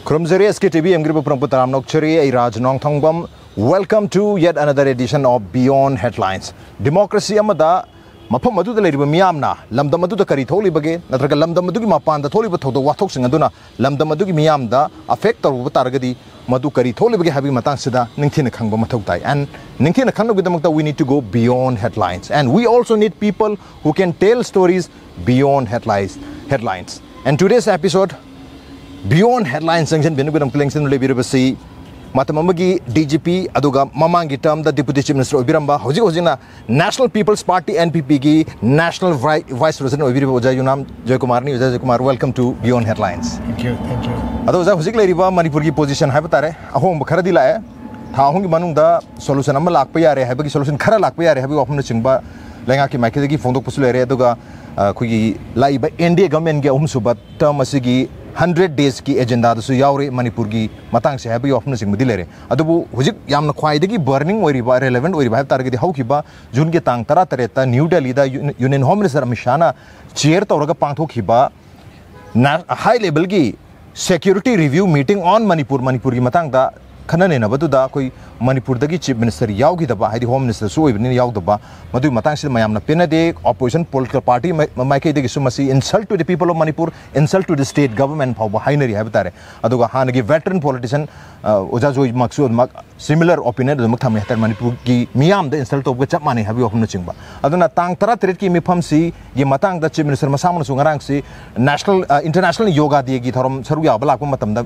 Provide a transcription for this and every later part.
Krumzeri SKTV Emgribu Pramputaram Nokcheri Raj Nongthombam. Welcome to yet another edition of Beyond Headlines. Democracy amada mafam madu da leriba miyamna lamdam madu da kari tholi bage natraga lamdam madu gi mapan da tholi ba thodo wathok sing aduna lamdam madu gi miyam da affect tor taragadi madu kari tholi bage habi matang sida ningthina khangba mathok tai and ningthina khangno gidamakta we need to go beyond headlines, and we also need people who can tell stories beyond headlines. And today's episode Beyond Headlines sanction benugudam collection lebirabasi matamamagi DGP aduga mamangi term the Deputy Chief Minister obiramba hoji hojina National People's Party NPP gi National Vice President obiriboja Yumnam Joykumar ni Joykumar, welcome to Beyond Headlines. Thank you. Ado hoji leriba Manipur gi position haibtare ahom khara dila tha ahom gi manungda solution amma lakpa yare haibagi solution khara lakpa yare habi ofna chingba lenga ki maike gi phondok pusulere aduga kugi laiba NDA government gi ahum suba term asigi 100 days ki agenda da su yaure Manipur gi matang se habi ofna sing mudilere adubu hujik yamna khwaidagi burning oiriba relevant oiriba target haukiba jun ge tang tara tareta New Delhi da Union Home Minister Amit Shah na chair tawraga pangthokiba high level gi security review meeting on Manipur gi matang da khanane na badu da koi Manipur dagi Chief Minister yaugi daba haidi Home Minister su oibni yaug daba madu matang sil mayamna penade opposition political party maike degi sumasi insult to the people of Manipur, insult to the state government phawba hainari habitare aduga hanagi veteran politician oja joi maksud mak similar opinion dum thame hatar Manipur gi miyam da insult to chap mani habi ofna chingba aduna tang tara tret ki mifam si gi matang da Chief Minister masamna su ngarang si national international yoga de gi thorom saru ya balak matam da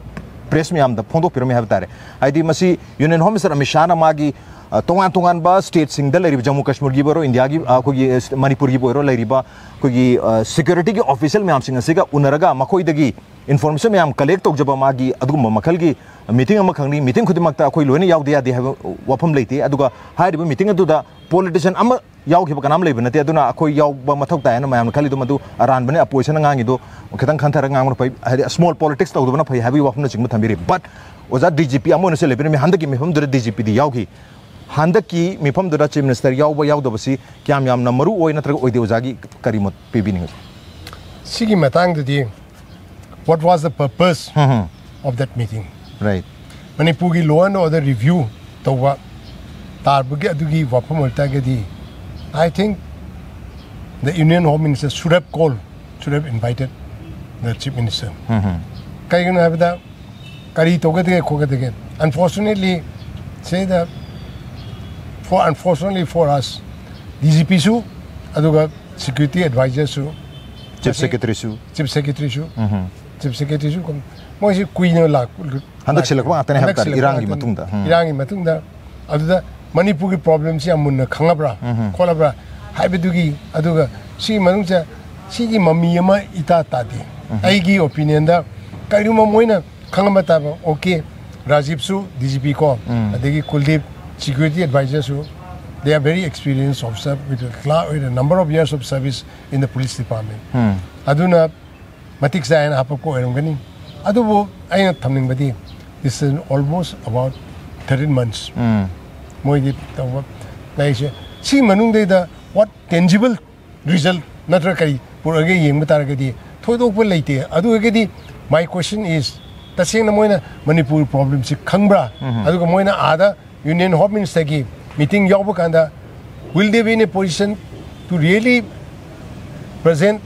press me am the Pondo Pyramid have there. I did Masi Union Home Minister Amit Shah Magi Tongan ba state single Jammu Kashmir Giboro, India Manipur Giboro, Lariba, Kugi security official Mam Sing Siga, Unaraga, Makoi degi, information Mam collect of Jabamagi, Aduma Makalgi, meeting a Makani, meeting Kudimakta, Koiluni Yaudia, they have Wapam Lady, Aduga, hide meeting to the politician Yauk Hibakanam Levin, Aduna, Koi Yau Bamatok Diana, Mam Kalidumadu, Aran Bene, a position Angido, Katan Kantarang, a small politics of the Pay, have you often Chimutamiri. But was that DGP? I'm going to celebrate me Handaki from the DGP, the Yauki. Handaki, me from the Dutch Minister Yauba Yaudabasi, Kiam Yam Namaru, or Natra Oidozagi, Karimot Pibini. Sigi Matang the what was the purpose of that meeting? Right. Manipugi Loan or the review, Towa Tarbugi Adugi Wapamultagadi. I think the Union Home Minister should have invited the Chief Minister. Kayan have the Kari Togate Kogatake. Unfortunately, say that unfortunately for us, DGP su, Aduga Security Advisor su, Chief Secretary su, Chief Secretary su, Moisi Queen Lak. Handak Silakwa, Irangi Matunda, Aduda Manipuri problems Yamuna Kangabra, Kolabra, Habidugi, Aduga, Si Manunja, Sigi Mamiyama Ita Tadi. Aigi opinion da Karima Moina, Kangamataba, okay, Rajipsu, DGP ko, Adegi Kuldeep, security advisors who they are very experienced officer with a number of years of service in the police department. Aduna Matik Zayan Apako Erungani. Adubo Aina Taming Badi. This is almost about 13 months. Moidip Naisha. See Manung the what tangible result Natrakari, Purage Yemataragadi, Todo Late. Adu my question is the same Moina Manipur problems, Kangbra, Aduga Moina Ada. Union Home Minister ki meeting Yabukanda, will they be in a position to really present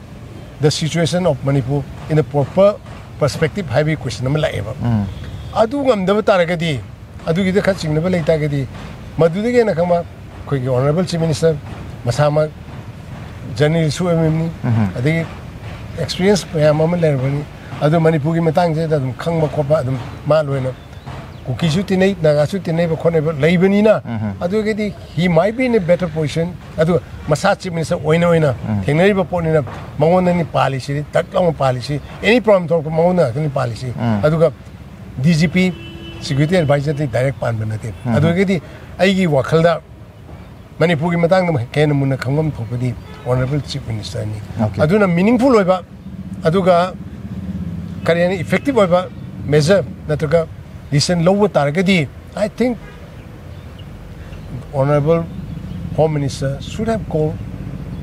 the situation of Manipur in a proper perspective? Heavy question. Adu Gamdava Taragadi, Adu Gita Kaching Never Tagadi, Madudiga Nakama, Honorable Chief Minister, Masama, General Suamini, I think experience Mama Lervani, Adu Manipugi Matang, Kangma Kopa, Malwena. Kukisutinate, Nagasutinate, Labanina. Adu he might be in a better position. Adu Masachi Minister Oina, Teneriba Ponina, Maona policy, that long policy, any problem talk Maona, any policy. Aduga DGP, Security Advisor, direct Panmanati. Adu Aigi Wakalda, Manipuri Matang, Kanamuna Kangam property, Honorable Chief Minister. Aduna meaningful over Aduga Kariani effective over measure Natuka. Listen, lower target. I think Honorable Home Minister should have called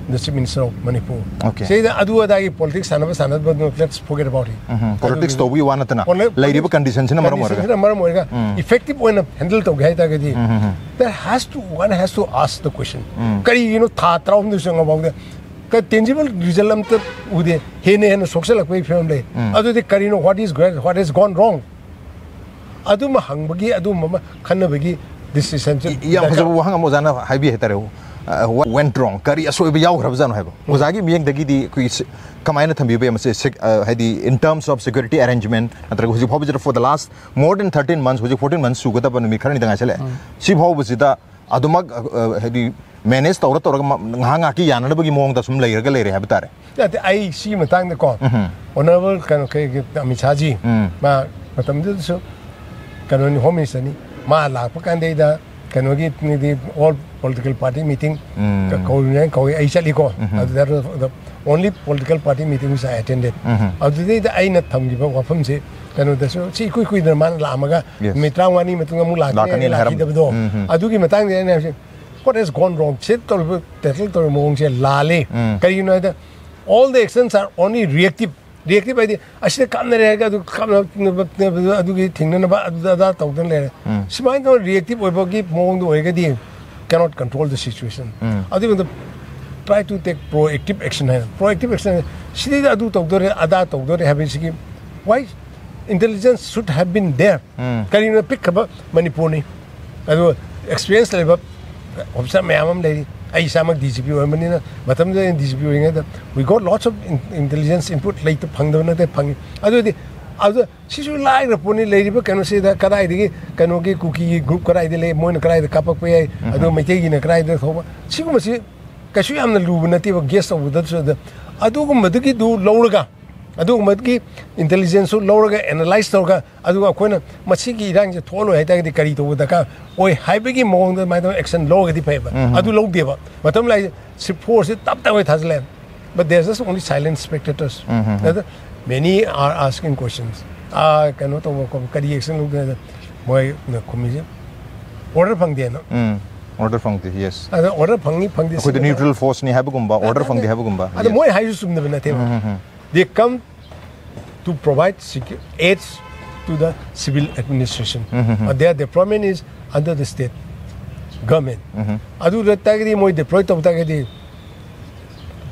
the Chief Minister of Manipur. Okay. Say that adu adagi politics sanaba but let's forget about it. Politics to we want to na. Lady conditions in America. Effective when handle to get there has to one has to ask the question. You know thought about the tangible result to ude hene and social like family. Adu the karino what has gone wrong. Adu ma hangbagi adu mama kanabagi this is essential. Yeah, because wahang mozana haibi hetare. What went wrong? Kari aso ibi yaw rabzan hai. Muzagi miyang dagi di kui kamaina thambi be amase hadi in terms of security arrangement. Atra huji bhaw for the last more than 13 months, huji 14 months sugata ban mi kharani danga chale. Si bhaw bujida adumag hadi manage tawra nganga ki yana bagi mong da sum lai raga lai re habitare. That I see matang the call. Honorable kan ke amichaji ma matam so kanoni home minister ni ma la pakan de da kanoni the all political party meeting the only political party meeting which I attended. Today the I not tham giba wafam se kanu da so si kui the man la amaga mitrangwani matunga mu la adugi matang de what has gone wrong chit to tetl mong se lale kari you know that all the actions are only reactive by the ashte kam na rahega adugi thingna ba da tawdan le simai no reactive oibogi mong do hoega di cannot control the situation. Adu try to take proactive action. Proactive action. Shri adu tawdore ada tawdore have why intelligence should have been there. Kari na pick up Manipur ni. Adu experience level officer mayamam lady. I samak DCP manina. Matam the DCP inga we got lots of intelligence input like the pangdona the pang. Adu she should lie raponi lady but can say that karai digi kanogi cookie group karai de le moin karai the kapak pe adu metegi na karai de thoba she ko masi kashu am na lu na ti guest of that so the adu ko madki du lawraga adu madki intelligence so lawraga analyze toga adu ko na masi ki rang je tholo hai ta di kari to da ka oi haibegi mong da mai action lawga di pe adu law deba matam lai support se tap ta wai thasle but there's just only silent spectators. Many are asking questions. Cannot overcome action look at my commission. Order pang no? Order pang yes. Order pang this. With the neutral force ni habugumba, order pang the habugumba. And the more high sum they come to provide aids to the civil administration. Their deployment is under the state government. Adu the tagri moi deployed of tagri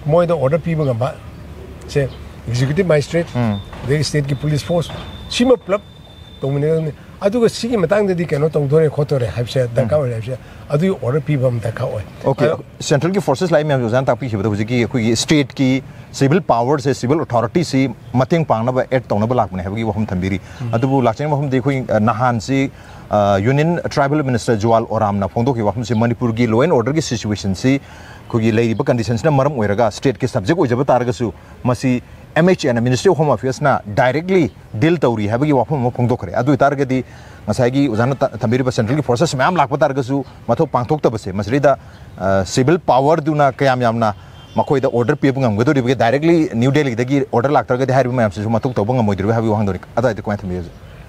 moi the order people gamba say executive magistrate, the state ki police force, Shima Plub, Domination, Adu Siki Matang the cannot order Kotore have said the cover have said, Adu order people the cover. Okay, central forces like Muzanta Pichi, state key, civil powers, civil authority, see Mating Panaba at Tonabalak, have given him Tambiri, Adu Lacham de Nahansi, Union Tribal Minister Joal Oramna, Pondoki, Waham, Manipur, law and order situation, see, Kugi lady conditions, Maram Weraga, state case subject, which Abatargasu, Masi. MH and Ministry of Home Affairs na directly deal tauri habagi wapam mo pungdo kare adu itar gadi masagi uzana tambiri ba central forces mayam lakpa targasu matho pangthok ta base masrida civil power duna kayam yamna makoi da order pe bungam gado ri directly New Delhi dagi order laktar gadi hari mayam se mathok to bungam modir habi wang dori ada ite ko thami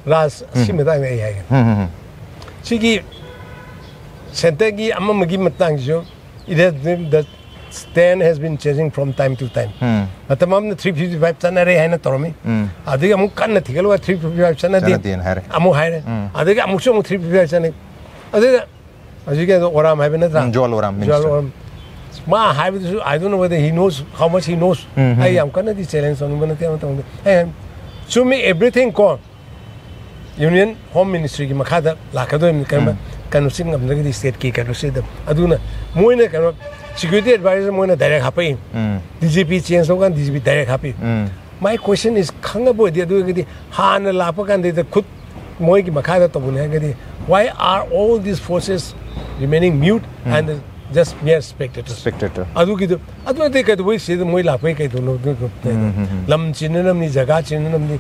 ras simeda ngai hai sigi sentegi amma magi matang jo it has the stand has been changing from time to time. At the moment, 355 Sanare Hana Tormi. I think I'm kind of 355 Sanadi. I'm higher. I think I'm showing 355 Sanadi. I think as you get what I'm having a Joel. I don't know whether he knows how much he knows. I am kind of the challenge on one of them. Show me everything called Union Home Ministry, Makada, Lakado, can sing up the state cake and say them. Aduna, Moina cannot. Security advisor moina direct happy. DGP change logan DGP direct happy. My question is Kangabo they do gadi Han Lapakan they could Moiki Makada Tobunagadi. Why are all these forces remaining mute and just mere spectators? Aduki Adu they could we see the Moila Peke to know Lam Chinanam ni Zaga Chinanam ni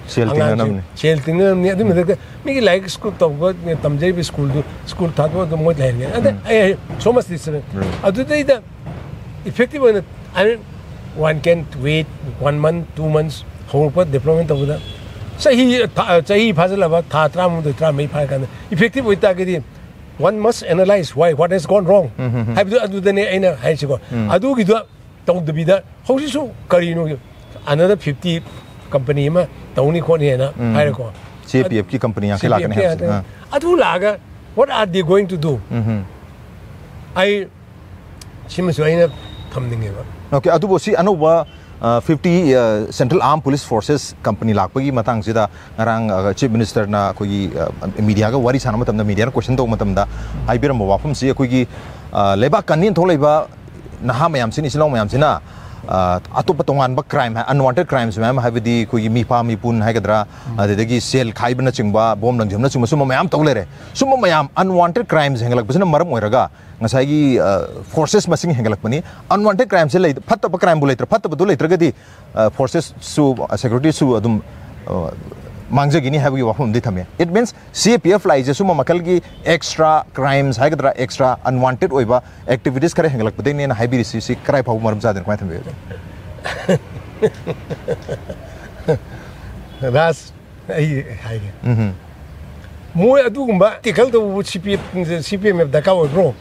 Sheltinam ni make like school of what Tamjabi school Tato the Moit and so much this. Adu they effective when I mean one can't wait 1 month, 2 months, whole deployment of that. Say he puzzle about Tatram the tram effective with that. One must analyze why what has gone wrong. Have to do the Hachigo. Adu don't be that. How is so? Karino, another 50 company, ma, Tony Corniana, Hiraco. CPF company, Adulaga, what are they going to do? I seems to end up something ever. Okay, Adubosi, I know 50 Central Armed Police Forces company lakpagi matang sida ngarang Chief Minister na kogi media ga wari sana matam da media question to matam da aibiram wafum si kogi leba kanin tholeba naha mayam sin isilong mayam sina atu patongan ba crime unwanted crimes ma'am habidi kogi mipa mipun haigadra adegi sel khaibna chingba bom lang jemna chuma suma mayam tawlere suma mayam unwanted crimes hengalak basna maram oiraga ngasai forces masing hengalak bani unwanted crimes le phatta ba crime bulai phatta ba dulai tragadi forces su security su adum mangjagini habi wafum di thame it means CPF lai je suma makal gi extra crimes haigadra extra unwanted oiba activities kare hengalak bade ne habi si krai phaw maram jaden kai thame das ai haige moi adugumba tikal do CPM da ka bro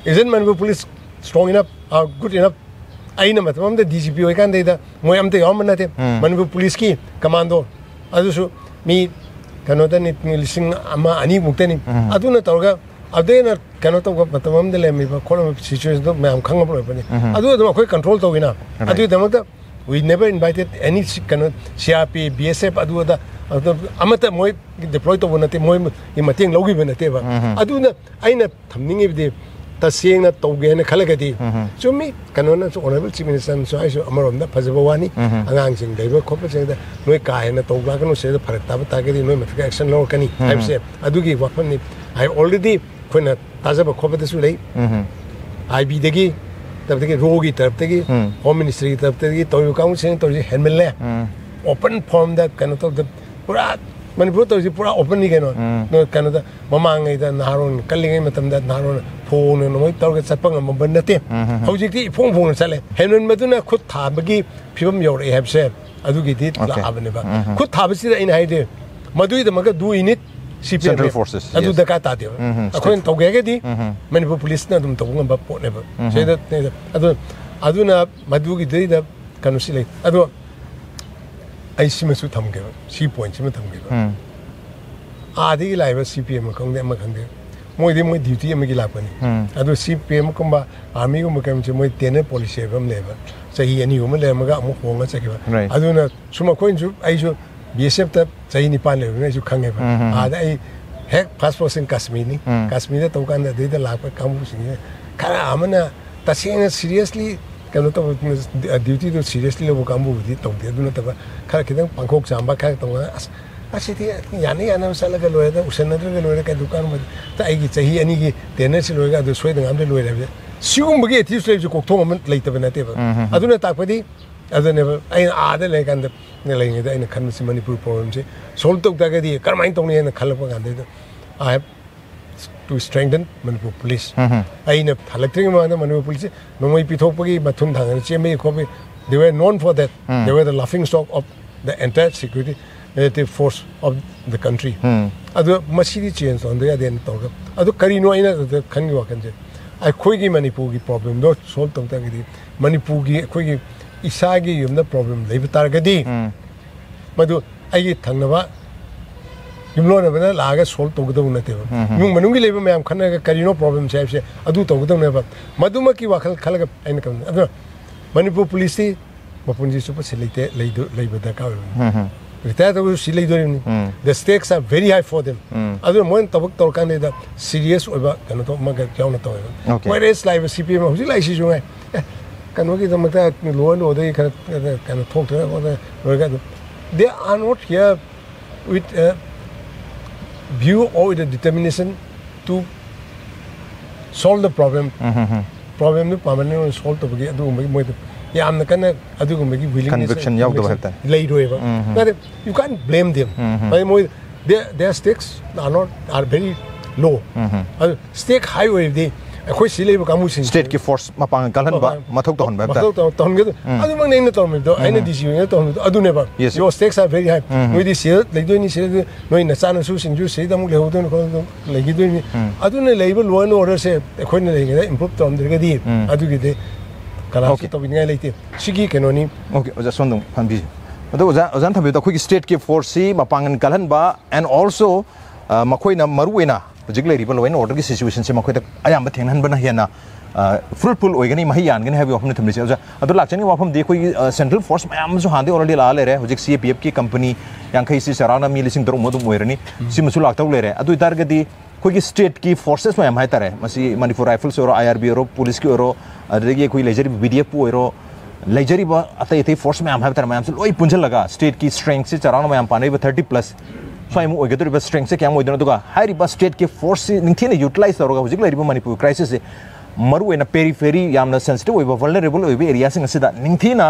isn't Manipur police strong enough or good enough aina matam the DCP oi kan da moi am te yom na te Manipur police ki commando adusu mi kanota ni lising ama ani mukteni aduna torga adena kanota ko matam de le mi ba kolom situation do me am khanga pro pani adu do ko control to wina adu damata we never invited any kanot CRP BSF adu da amata moi deploy to bonate moi imating logi bonate ba aduna aina thamningi de ta seeing na toge na khalagadi so me kanona so honorable chief minister so I so amarom da phajabawani angang sing daiba khop sing da noi ka na togla kanu se da pharak ta ta gadi noi matka action lo kani I say adugi wafan ni I already khona tajaba khop da su lei IB degi tab degi rogi tab degi home ministry tab degi toy council to helmet le open form da kanu to pura Manipur to pura open ni kano no Canada mamang da naron kalingai matam da naron phone no moi tor ga chapang am banate hojiki phone phone chale henun maduna khut thabagi phibam yor e have se adugi dit la abne ba khut thabasi da in haide madui da maga do init Central Forces adu da ka ta de akhoin to ge di Manipur police na dum to ngam ba po ne ba se da adu na madugi de da kanu sile adu I see my suit hunger, she points him at hunger. Adi live CPM, more than my duty and Magilapani. I do CPM comba, army became my tenor policy from never. Say he and you, Malamaga, Mokonga, second. I do not, Suma coins, I should be accepted, say any panel, as you can't ever. I heck passports in Kasmini, Kasmina token that they the lapa campus in here. Kara Amana, Tasina seriously. Duty to seriously overcome with it. Don't do not have a character, Pankok Samba character. I said, Yani and I'm Salaga Loeda, Senator Loeda Dukan, but I get he and he, the next Loga, the Sweden under Loeda. Soon we get used to Cotoman later than a table. I do not talk with it. As I never, I other like and the in the country Manipur problems. Sold to Dagadi, Carmine Tony and the Calabang. I have to strengthen Manipur police. I know electric Manipur police, no more Pitopagi, Matundang, and CMA copy. They were known for that. They were the laughing stock of the entire security force of the country. Other Masidi chains on the other end. Other Karino in the Kanua can say. I quiggy Manipugi problem, not salt of Tagadi. Manipugi, quiggy Isagi, you have no problem. Leave Targadi. Madu, I get Tanava. You know, never lager salt to the native. You Manungi live, ma'am, Karino problem, say, I do talk to them never. Madumaki Wakal Kalaga and Manipur police, Mapunji super facility, labor the cow. Retired over Silly doing. The stakes are very high for them. Other one Tabak Torkanda serious over Kanatomaga Jonathan. Whereas like a CPM, who likes you, can look at the matter, or they can talk to them. They are not here with view or the determination to solve the problem. Problem the permanent solve the problem. Yeah, I'm the kind of willingness. Conviction, you can't blame them. Their stakes are very low. Stake high wave they. State ki force mapang kalan ba mathok ton ba ton ge adu mang nei ton do ai na decision ton adu never your stakes are very high we this year like do ni se no in sana su sing ju se dam le ho don ko le gi do ni adu ne label one order se khoi ne le improve ton de ge di adu ge de collapse to bingai leite sigi kenoni okay oja sondong phambi ado oja thambi da khoi state ki force si mapangan kalhan ba and also makhoi na maruena particularly rival law and order ki situation se makhoi da ayam ba thenghan bana hiana fruitful oigani mahi yan gani have wafam thamli se oja ado lakchani wafam de khoi central force mayam su hande already la le re hojik CPF ki company yang khai si sarana mi lising dro modum oirani si musu laktaw le re ado targadi khoi state ki forces mayam hai tare masi Manipur rifles oro IRB oro police ki oro adegi khoi leisure BDF oro leisure ba atai force mayam hai tare mayam su loi punjal laga state ki strength se charana mayam panai ba 30 plus so I'm going to strength se kyam oidona duga high riba state ke force ningthina utilize toroga hojik la riba Manipur crisis se maru ena periphery yamna sensitive oiba vulnerable oiba area sing asida ningthina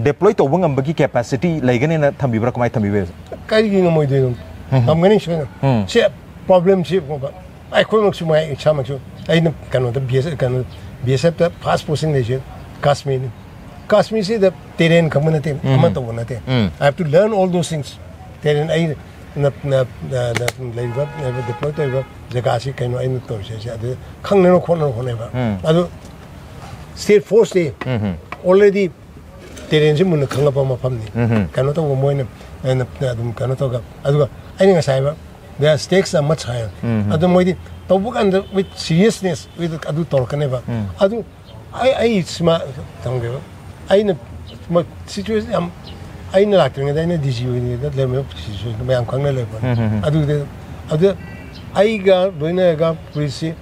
deploy to bangam bagi capacity laigane na thambibra kamai thambibe kai gi ngamoi de amgani se problem se ai khoi mak sumai exam mak su ai na kanu da BSF da fast posting leje Kashmir se the terrain community ama to bonate I have to learn all those things terrain ai na leiba deploy to ba jaga si kaino ai na to se adu khangne no khon ba adu state force de already terrain se mun khanga ba ma phamni kanu to mo ina adum kanu to ga adu ai nga sai ba their stakes are much higher adu moi di to book and with seriousness with adu torkane ba adu ai sma tangge ai na situation am ai na lakting da na DCU ni da le me situation me am khang le ba adu ai ga doina ga police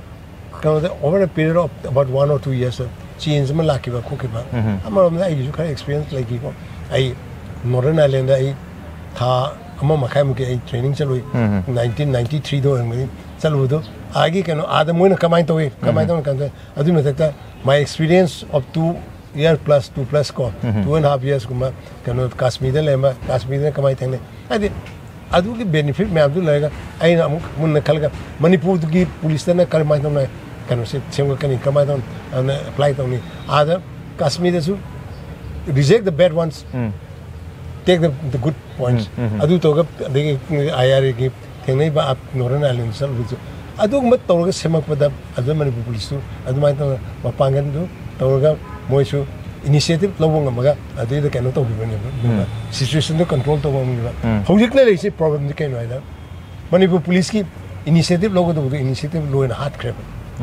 ka over a period of about 1 or 2 years change ma laki ba ko ke ba amar me ai ju ka experience like ko ai Northern Ireland ai tha amma ma khai mu ke ai training chaloi 1993 do ngi chalu do agi ke no ada moina kamai to kan adu me ta my experience of 2 year plus 2 plus ko 2.5 years kuma kano Kashmir lema Kashmir kamai thane adi adu ki benefit me abdul lega ai na mun khalga Manipur ki police na kamai thane kano se chengo kani kamai thane apply thane ada Kashmir su reject the bad ones take the good points adu to ga de IRA ki thane ba up Northern Ireland sal bu adu mat to ga semak pada adu Manipur police tu adu mai to mapangan du to ga moisu initiative lawong amaga adu da kano to bibani situation to control to bang ba hojik na leisi problem ni kaino ida Manipur police ki initiative logo to initiative law and hard crap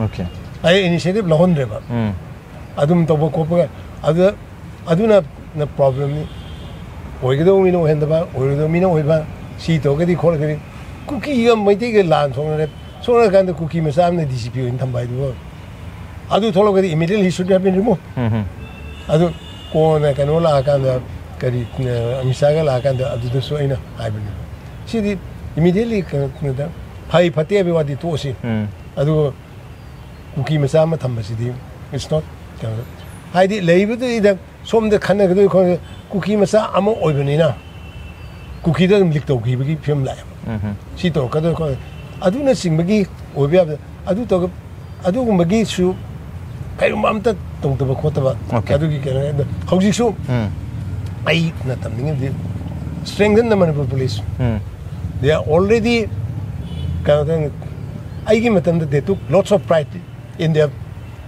okay ai initiative lawon reba adum to ko pa adu na problem ni oigedo mi no henda ba oigedo mi no hoiba si to ga di khol ga cookie ga mai te ga lan song re so na kan cookie me samne DCP in thambai du adu tholo ga immediately he should have been removed adu ko na kan ola kan da kari amisaga la kan da adu do so ina ai bin si di immediately kan da phai phate be wadi to si adu cookie me sam thamba si di it's not hai di leibu de da som de khan ga do ko cookie me sa amo oi bin na cookie da lik to gi bi film la si to ka do ko adu na sing bagi oi bi adu to adu gu bagi su kai mam ta tong ta ba ko ta ba adu gi ke na hojik su ai na tam ning di strengthen the Manipur police they are already kind of ai gi matam da they took lots of pride in their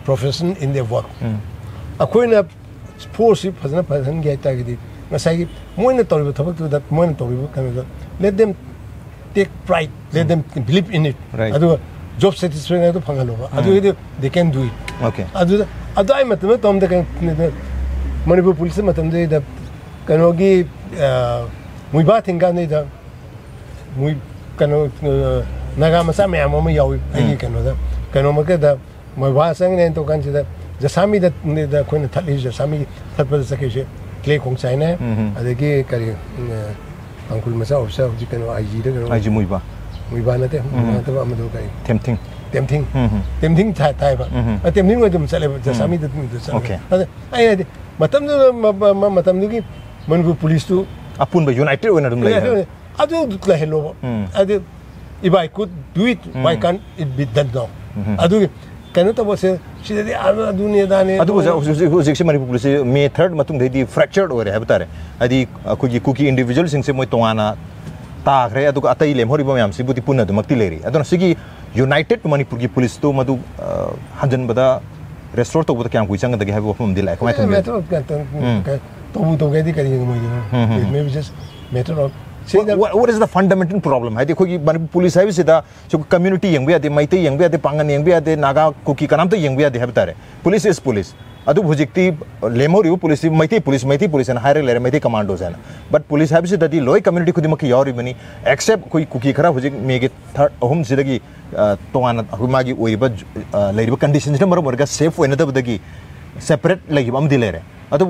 profession in their work akoi na force phazana ge ta gi di ngasai gi moina tori ba thabak tu da moina tori ba kan let them take pride let them believe in it adu job satisfaction adu phangalo ba adu they can do it okay adu ai matam tom da kan Manipur police matam da kano gi mui ba thinga nei da mui kano naga masa me amo me yawi ai kano ma ka da mui ba sang ne to kan da jasami da koina thali jasami thapal sake je clay khong chai na adagi kari angkul masa officer ji kano IG da kano IG mui ba na te ta ba ma do kai tempting thai ba tempting wa dum sale jasami da okay ai matam du ki Manipur police tu apun ba united oina dum lai adu la hello adu if I could do it why can't it be done now adu kanu to bose si de adu ne da ne adu hojik se Manipur police May 3rd matung de fractured ore ha batare adi kugi cookie individual sing se moi tongana ta gre adu atai lem hori ba yam si buti punna du makti leri adu sigi united Manipur ki police to madu hanjan bada restore to क्या कुछ चंग दगे है वो हम दिलाए कमाई थम तो गए थी करिए मुझे maybe just matter of what is the fundamental problem है देखो कि पुलिस है भी सीधा जो community यंग भी आते माइते यंग भी आते पांगन यंग भी आते नागा कुकी का नाम तो यंग भी आते है बता रहे पुलिस इज पुलिस अदु भुजिक्ति लेमोरियो पुलिस माइते पुलिस एंड हायर लेरे माइते कमांडोस है बट पुलिस है भी सीधा दी लोई community खुद मकी यार बनी एक्सेप्ट कोई कुकी खरा भुजिक मेगे थर्ड होम सीधा की तोआन हुमागी ओइबा लेरिबा कंडीशंस ने मरो मरगा सेफ होने तब दगी सेपरेट लगी बम दिलेरे अदु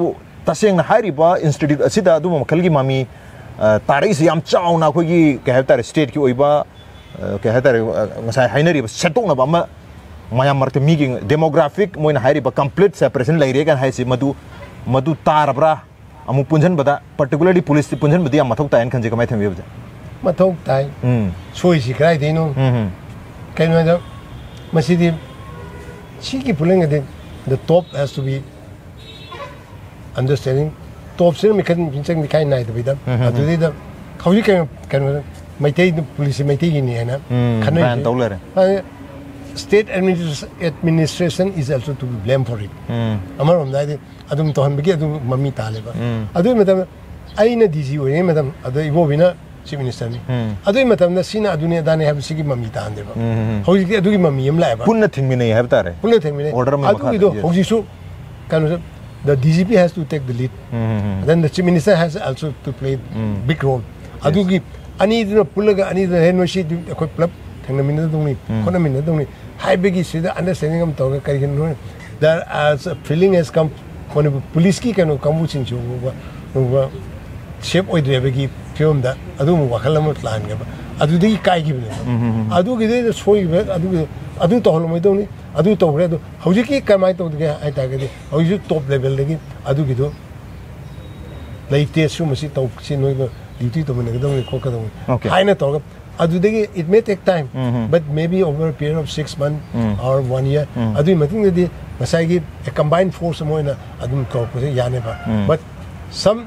तसेंग हाइरिबा इंस्टीट्यूट असिदा अदु मखल की मामी तारीख से हम चावना कोई कहता है स्टेट की ओइबा कहता है मसाई हाइनरी सेटों ना बम्मा माया मरते मीटिंग डेमोग्राफिक मोइन हाइरिबा कंप्लीट सेपरेशन लगे क्या है सी मधु तारबरा अमु पुंजन बता पर्टिकुलरली पुलिस पुंजन बदी मथौक तायन खंजे कमाई थम बेबजा मथौक ताय सोई सी कराई देनो कहीं ना मसीदी सी pulling the top has to be understanding top से मिखन पिंचंग दिखाई नहीं तो बिदा अदुदी द खाउजी के मैते पुलिस मैते की नहीं है ना खाने तो ले state administration is also to be blamed for it अमर हम दाई अदुम तो हम बिके अदुम मम्मी ताले बा अदुम मतलब आई ना डीजी हो ये मतलब अदुम वो बिना चीफ मिनिस्टर ने अदुम मतलब ना सीना अदुने दाने है बिसी की मम्मी तान दे बा खाउजी की अदुकी मम्मी हम लाए बा पुन्ना थिंग में नहीं है बता रहे पुन्ना थिंग में ऑर्डर में अदुकी तो खाउजी सु कानून the DGP has to take the lead. Then the Chief Minister has also to play big role. Adugi ani the pulaga ani the henwashi the club thangna dongni khona minna dongni high big is the understanding am toga karigen there as a feeling has come when police ki kanu kamu chin chu wa shape oi de bagi film da adu mu wakhalam plan ga adu de kai gi adu gi de soi adu to holo mai dongni adu to re do hauji ki kamai to ge ai ta ge hauji top level de gi adu gi do laite su masi to si noi duty to mane do ko ka do hai na to adu de it may take time but maybe over a period of 6 months or 1 year adu mating de masai gi a combined force mo na adu to ko ya ne ba but some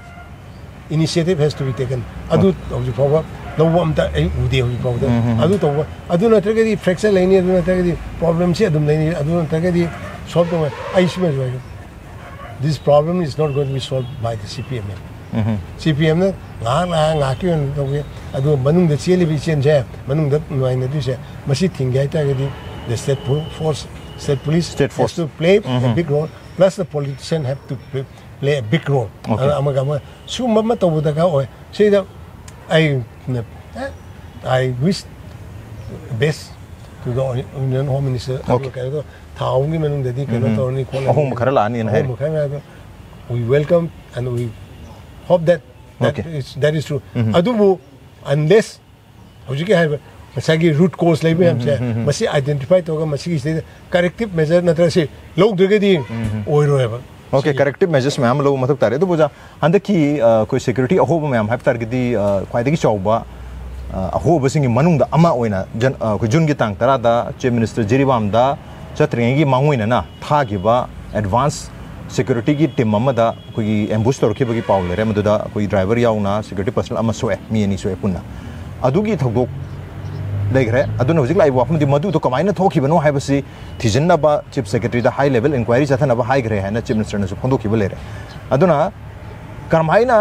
initiative has to be taken adu hauji for no one that ude hu ko da adu to adu na trage di fracture line adu na trage di problem se adu line adu na trage di solve to ai shme jo this problem is not going to be solved by the CPM CPM na nga ki to ge adu manung de cheli bi chen je manung da noi na du se masi thing ga ta ge di the state police has to play a big role plus the politician have to play a big role amagama su mama to da ga oi say that I wish best to the Union Home Minister. Okay. We welcome and we hope that that is true. Adubu unless masagi root cause like we say masi identify to masi corrective measure na trase log degedi oiro Okay, corrective measures में हम लोग मतलब तारे तो बोझा अंदर की कोई security अहो में हम हाइप तार की दी क्वाइट की चौबा अहो बसिंगी मनुंग दा अमा ओइना जन कोई जुन की तांग तरा दा चीफ मिनिस्टर जेरीबाम दा चतरेंगी मांगोइना ना था की बा एडवांस सिक्योरिटी की टीम अमा दा कोई एम्बुश तोड़ के बगी पाव ले रहे मतलब दा कोई ड्राइवर या उना सिक्योरिटी पर्सनल अमा सोए मियनी सोए पुन्ना अदुगी थगो देख रहे अदुन हजिक लाइव वापम दि मधु तो कमाइना थोखि बनो हाइबसी थिजन बा चीफ सेक्रेटरी दा हाई लेवल इंक्वायरी जाथन बा हाई ग्रे है ना चीफ मिनिस्टर ने फोंदो खिबले रे अदुना करमाइना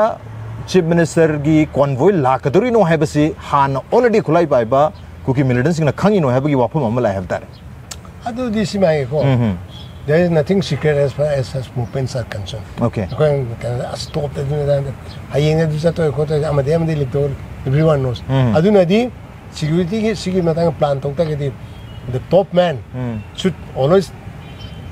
चीफ मिनिस्टर की कॉन्वॉय लाकदुरी नो हाइबसी हान ऑलरेडी खुलाई पाइबा कुकी मिलिटेंट्स न खंगी नो हाइबगी वापम अमला हाइबतार अदु दिस माइ को there is nothing secret as far as movements are concerned. Okay. Stop the hayeng du sa to ko to amade amade lipto everyone knows. Aduna di security ki sigi matang plan tokta ke the top man should always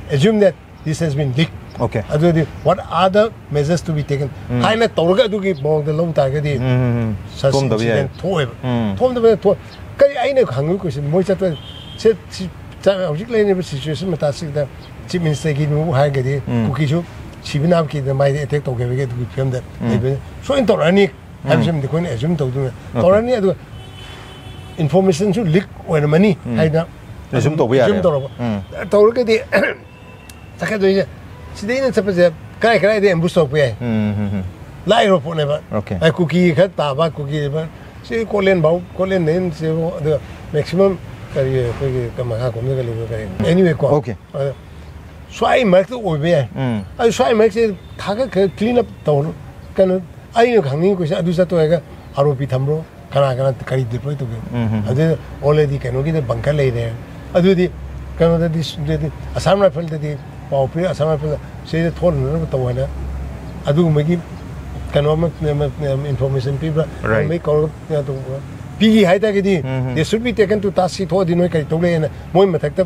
assume that this has been leaked. Okay. Adu what are the measures to be taken? Hai na torga du ki bong the low ta ke di tom da bi tom da to kai ai ne khang ko sin moi cha to se hojik lai ne situation ma ta sik da chief minister ki nu ha ke di ku ki chu chibinab ki da mai attack to ke ke du film da so in torani ha sim de ko ne assume to du torani adu information should leak when money hai na assume to bi ya to ke di ta ke do ye sidai na chapa je kai kai de ambush to pe lai ro po ne ba ai ku ki kha ta ba ku ki ba se kolen bau kolen nen se the maximum kariye ko ke kama ha ko ne ke le anyway ko okay swai mark to obe I swai mark say thaka clean up town kan ai no khangni ko sa adu sa to ga aropi thamro kana kari deploy to ade already kan ogi de banka le re adu di kan da dis asam rifle de pau pe asam rifle say the thon no to wana adu magi kan information people make call to pigi haita ke di they should be taken to task si tho di no kai to le na moi mathak ta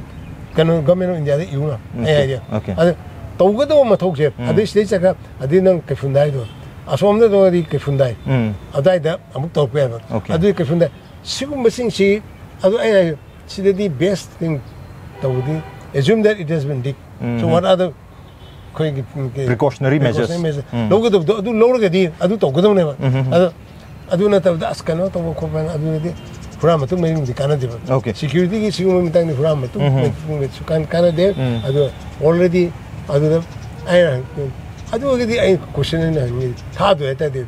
kan government of india de yu na ai ade to ga do ma thok je ade stage ka ade nang ke fundai do asom da do di ke fundai adai da amuk to pe ade ke fundai sigum basing si adu ai si the best thing to di assume that it has been dig so what other precautionary measures logo do adu logo ga di adu to ga do ne ba adu na ta das kan to ko ban adu di pura ma tu me di kana di security ki sigum mi tang ni pura ma tu me kan kana de adu already adu ai adu ga di ai question na ni tha do eta di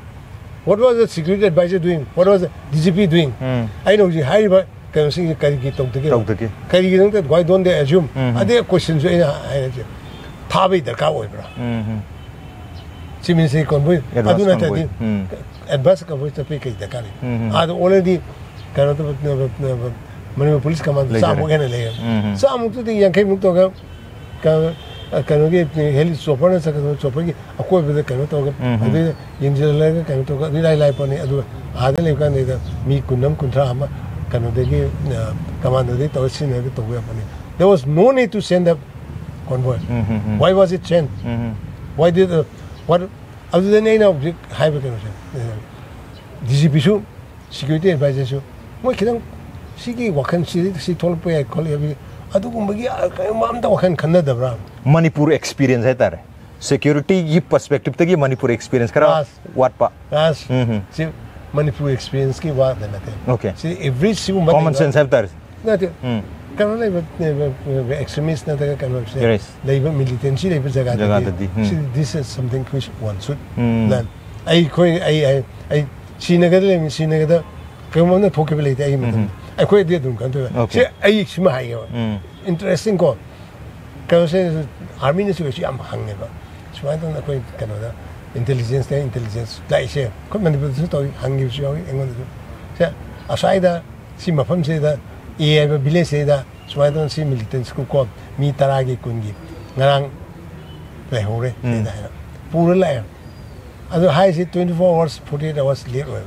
what was the security advisor doing what was the DGP doing I know ji high ba kan sing kari ki to de kari ki nang ta why don't they assume ade question so ai tha bai dar ka oi bra chimin se kon boy adu na ta di advance ka voice pe kai da kari adu already kan to Manipur police command sa mo gane le sa mo tu di yang kai mu to ga kan ge heli chopper na sa ka chopper ki akoi be kan to ga adu yin je le kan to ga ni lai pa ni adu ade le kan de mi kunam kuntra ama kan de ge command de to sin ne to ga pa ni there was no need to send a convoy why was it sent why did what other than any object high DGP show security advisor show mo kidang sigi wakan si tol pe call yabi adu ko magi mam da wakan khanna da bra Manipur experience hai tar security ki perspective tagi Manipur experience kara what pa yes si Manipur experience ki baat na te okay see every single common sense hai tar na te kan le extremist na ta kan se labor militancy labor jaga de this is something which one should learn ai koi ai Sinaga le Sinaga da kamon na possibility ai man ai koi de dum kan to se ai sima hai ga interesting ko kan se army ne se am hang ne ba sima da na koi kan da intelligence lai se ko man de to hang gi se ai ngon se asai da sima pham se da ai ba bile se da sima da si militants ko mi taragi kungi ngarang le hore da pura la adu high se 24 hours 48 hours late ho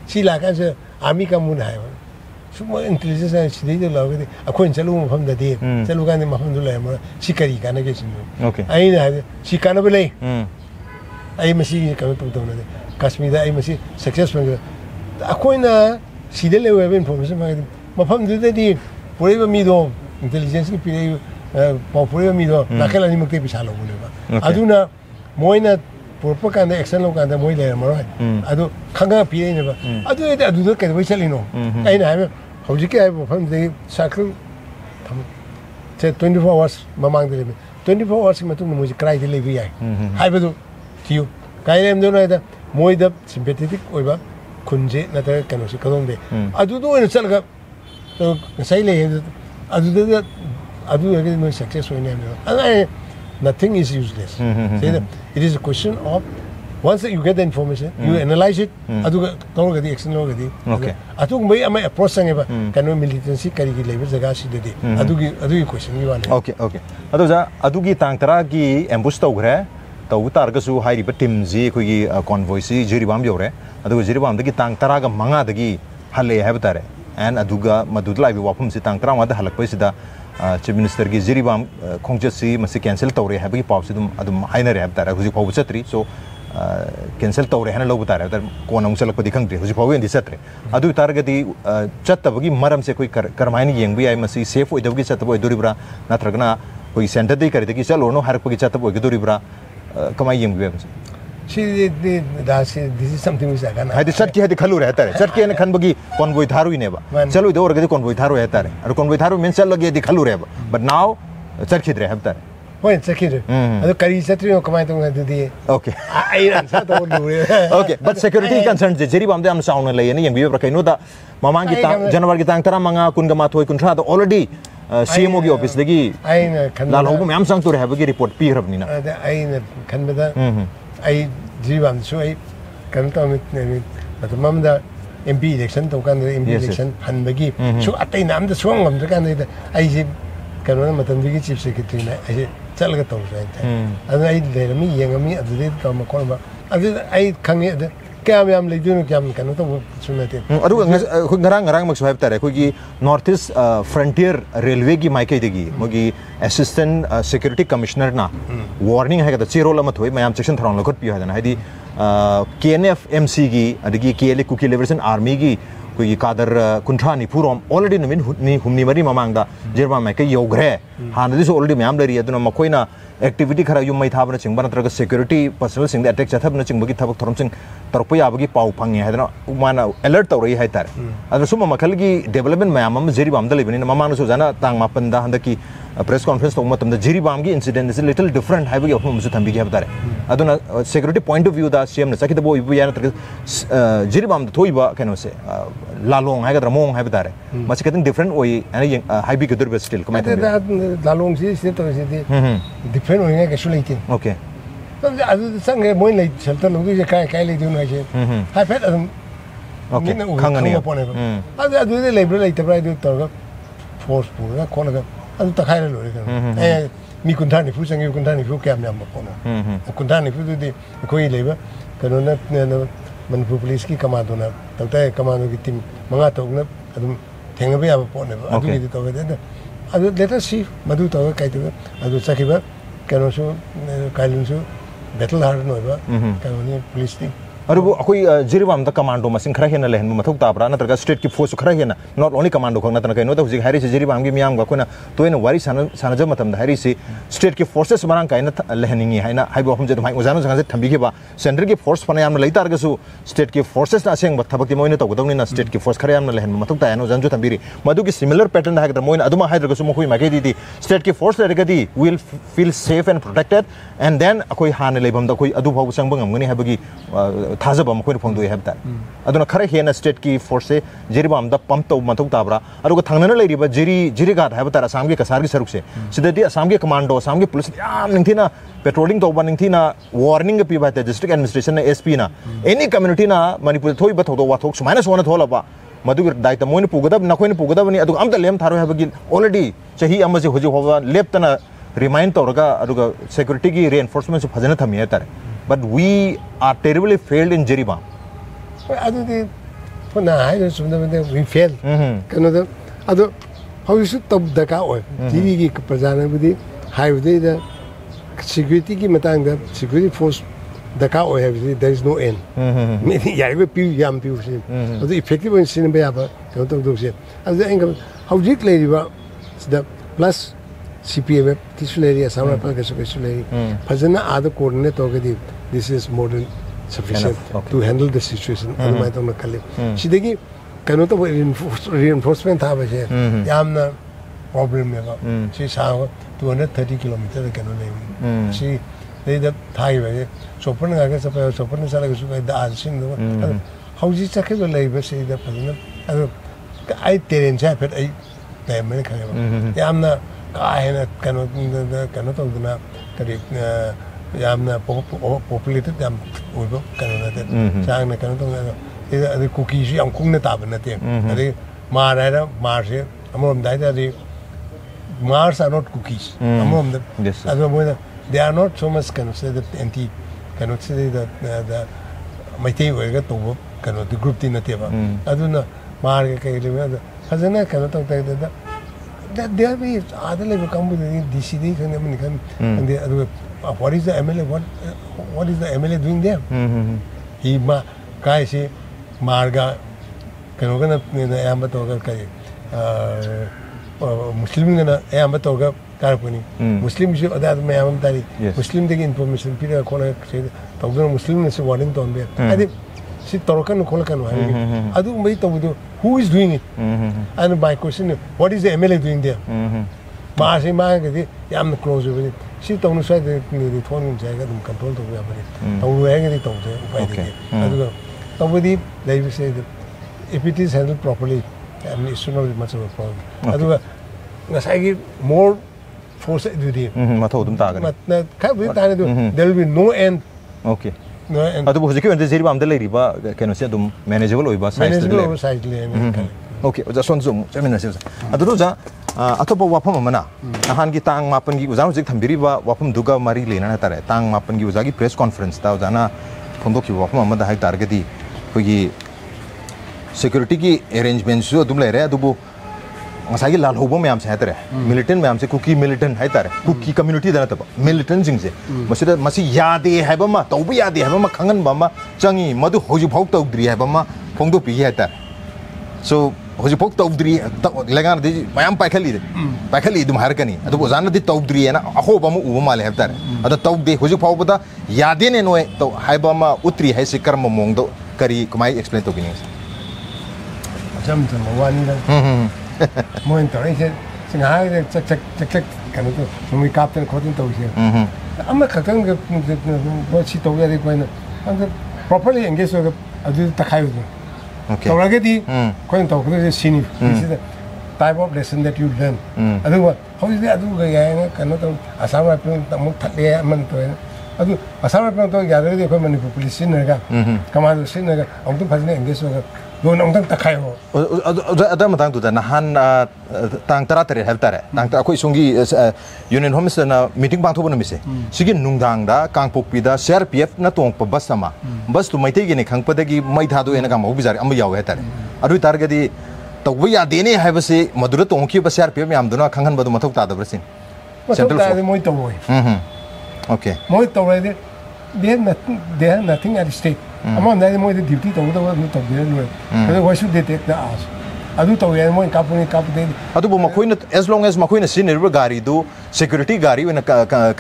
si la ka se army ka mun hai su mo intelligence si de la ga akoi chalu mo pham da de chalu ga ne ma pham du la ma si kari ka na ge sin okay ai na si ka na bele ai ma si ka to to na kashmir da ai ma si successful akoi na si de le web information ma pham du de pure ba mi do intelligence ki pire pa pure mi do na kala ni mo ke pi chalo ne ba adu na moina purpo kan action lo kan moi le ma ro adu khanga pi ne ba adu ke wai chali no ai na ha hoji ke ai pham de circle tham che 24 hours mamang de 24 hours ma tu mo ji cry de le bi ai hai ba du tiu kai lem do na da moi da sympathetic oi ba kunje na ta kan si kadong de adu do ne chal ga to sai le adu ga no success oi ne ai nothing is useless. It is a question of once you get the information, you analyze it. Adu tong gadi action lo gadi. Okay. Atu mai amai approach sange ba kanu militancy kari gi level jaga si de. Adu question you want. Okay. Adu ja adu gi tang tara gi ambush to gre to utar ga su hai ri team ji ko gi convoy si jiribam yore. Adu jiribam de gi tang tara ga manga de gi hale hai batare. And adu ga madudlai bi wapum si tang tara wa da halak pai si da Chief Minister ki jiribam khongchasi masi cancel tawre habi pawsi adum haina re habtara huji phaw chatri so cancel tawre hana lo butare tar ko na musal padi khangri huji phaw endi chatre adu targadi chattabagi maram se koi karmaini yengbi ai masi safe oidabgi chatabo iduribra natragna koi center dei kari de ki chalo no har pagi chatabo iduribra kamai yengbi this is something which I can hadi chatki hadi khalu rehta hai chatki ne khanbagi convoy tharu hi ne ba chalo ido orgadi convoy tharu rehta hai aru convoy tharu men chalo ge di khalu re ba but now chatki re habta hai point second adu kari chatri no kamai tung adu di okay ai ran sa to du okay but security concerns je jeri bam de am sauna le ne yeng bi pra kai no da mamang gi tang january gi tang tara manga kun ga ma thoi kun tha da already CMO की office लगी लाल होगा ma'am संग तो रह बगी report P रबनी ना आई न खन बदा आई जीवन सो आई कन तो मतलब ममदा MP इलेक्शन तो kan MP election han bagi so atai nam da suang ngam da kan ai ji kan na matam gi chief secretary na ai chal ga to sai adu ai le mi yeng mi adu de ka ma kon ba adu ai khange da kya yam le junu kya kan to sunate adu ngarang mak sohab tare ko gi north east frontier railway gi mai kai de gi mogi assistant security commissioner na warning hai ga da chiro lama thoi mayam section throng lokot pi ha da na hai di KNF MC की अदगी KLA cookie liberation army की कोई कादर कुंठा निपुरम already नमिन हुमनी मरी ममांगदा जेरबा में के योगरे हां this already ma'am लरी अदुना मकोइना activity खरा yum मै थाबना चिंग बना तरग सिक्योरिटी पर्सनल सिंग अटैक चथबना चिंग बगी थबक थरम सिंग तरप याबगी पाउ फंगे हैदना माना अलर्ट तौरई है तार अदर सुम मखल की डेवलपमेंट मैम हम जेरी बाम दलेबनी ममांग सो जाना तांग मापन दा हंदकी प्रेस कॉन्फ्रेंस तो मतम द जेरी बाम की इंसिडेंट इज लिटिल डिफरेंट है बगी ऑफ मुझे थंबी के बतारे अदुना सिक्योरिटी पॉइंट ऑफ व्यू दा सीएम ने सकी दबो इबु याना तरग जेरी बाम थोइबा केनो से लालोंग है गदर मोंग है बतारे मच केटिंग डिफरेंट ओई एनी हाईबी गदर बे स्टिल कमेंट लालोंग से तो से डिफरेंट होने के सुलेती ओके तो अदु संगे मोय ले चलता लोग जे काय ले दिनु है हाई फेट ओके खंगनी अदु दे लेबर ले तबरा दु तो फोर्स पूरा कोन का अदु तखाय लो रे ए मी कुंठा नि फु संगे कुंठा नि फु कैम याम पोनो कुंठा नि फु दु कोई लेबा कनो न मनपुर पुलिस की कमांडो ना तबता कमांडो की टीम मंगा तो न अदु थेंग बे याब पोने अदु नि तो गदे अदु लेट अस सी मधु तो काय तो अदु सखिबा कनो सो काइलन सो बैटल हार्ड नोबा कनो नि पुलिस टी और वो कोई जिरीबाम द कमांडो मसिंग खरा हेना लेहन मथुक ताबरा नत्रगा स्टेट की फोर्स खरा हेना नॉट ओनली कमांडो खंग नतना कनो त हुजि हारि से जिरीबाम की मियाम गखोना तोयना वारी सानज मतम द हारि से स्टेट की फोर्सेस मरांग काइना लेहनिंगी हाइना हाइबो हम जे माइ उजानो जंगा जे थंबी के बा सेंटर की फोर्स फना याम लैतार गसु स्टेट की फोर्सेस ना सेंग थबक मोइना तगदौनी ना स्टेट की फोर्स खरा याम लेहन मथुक तायनो जानजु थंबीरी मधु की सिमिलर पैटर्न हाइदर मोइना अदुमा हाइदर गसु मखोइ माके दी स्टेट की फोर्स लेरगदी will feel safe and protected and then अखोइ हाने लेबम द कोइ अदु भाव संग बंगमगनी हाबगी थाजब मखोइ फोंग है अदुना खरा हेना स्टेट की फोर्स से जेरीबाम द पंप तो मथुक ताबरा अरुग थांगना लेरिबा जेरी गाद है बता असम के कसार की सरुक से सिददी असम के कमांडो असम के पुलिस याम निंथिना पेट्रोलिंग तो निंथिना वार्निंग पी बाते डिस्ट्रिक्ट एडमिनिस्ट्रेशन ने एसपी ना एनी कम्युनिटी ना मणिपुर थोइ बथो वाथोक सुमाइना सोना थोलबा मधु दायित्व मोइन पुगदब नखोइन पुगदबनी अदुग अमता लेम थारो हैबगी ऑलरेडी चही अम से होजि होबा लेप्तना रिमाइंड तौरगा अदुग सिक्योरिटी की रीइंफोर्समेंट से फजना थमी है तारे but we are terribly failed in Jiribam. Adu de puna hai so we fail. Kano da adu how you should tab daka oi. Tv ki prajana budi hai budi da security ki matang da security force daka oi hai there is no end. Ya go piu yam piu se. Adu effective in sin ba ba kano to do se. Adu engam how jik le ba the plus CPM Kisuleri Asama Kisuleri Fazana other coordinate organi this is more than sufficient to handle the situation. She degi cannot reinforcement have a yamna problem. She saw 230 kilometers can she they the highway so put I guess so put the asking how is it a labor say the I didn't have it I Yamna I cannot na kari yamna populated yam ubo cannot sang na cannot the cookies yam kung na tab na te the mara mars among the Mars are not cookies among them they are not so much considered anti cannot say that the my team will get to cannot the group in the table I don't know Mark Hazana cannot talk that there be other level come with DCD and the what is the MLA what is the MLA doing there he kai se marga kanogana ayamba toga kai Muslim na ayamba toga karpuni Muslim je adad me ayam tari Muslim de information pira kola se toga Muslim se warning to be adi si torokan kola kan adu mai to who is doing it and my question is what is the MLA doing there ma se ma ke yam close with it si to no sai de phone jayega dum control to ya bari to weng ni to se upai de adu to budi they say if it is handled properly and it's not much of a problem adu ngasai more force duty. Matho dum ta gani. Na kai bu ta ne there will be no end. Okay. No end. Adu hojiki ante zeri bam de leri ba keno se dum manageable oi ba size de. Manageable size le. Okay, oja son zum chamina se. Adu ja atopa wapam amana nahan gi tang mapan gi uzang jik thambiri ba wapam duga mari lena na tare tang mapan gi uzagi press conference ta jana phondok ki wapam amada hai target di kogi security ki arrangements jo dum le re adu bu ngasai gi lal hobo myam se tare militant myam se cookie militant hai tare cookie community da ta militant jing se masida masi yade hai ba ma tobu yade hai ba ma khangan ba ma changi madu hoji phok tau dri hai ba ma phongdo pi hai ta so hoji phok tau dri lengan di mayam pakhali dum har kani adu bozana di tau dri na aho ba mu u ma le hai tare adu tau de hoji phok bada yade ne no to hai ba ma utri hai se karma mongdo kari kumai explain to gini jam jam wani la mo ento ise singa ha chak kan to mi captain khotin to ise amma khatang ga bo chi to ya de ko na properly engage so adu takhayu okay to rage di ko to ko de sini this is the type of lesson that you learn adu how is adu ga ya kan to asama pe mo thale man to adu asama pe to ya de ko Manipur police sin ga command sin ga ang to phajne engage so don ang tang takhayo ada matang tu da nahan tang tara tare hel tare tang ta khoi songi union homes na meeting bang thobo na mise sigi nungdang da kangpok pi da CRPF na tong pa bus sama bus tu maitei gi ne khang padagi mai tha do ena ga mo bizar am yaw he tare adu tar ga di tawba ya de ne ha ba se madura tong ki ba CRPF yam do na khanghan ba do mathok ta da brasin central ta moi to boy okay moi to re they have nothing at stake among that moi the duty to do no to be no why should they take the ass adu to ye moi kapuni kapde adu bo makoi na as long as makoi na senior gari do security gari when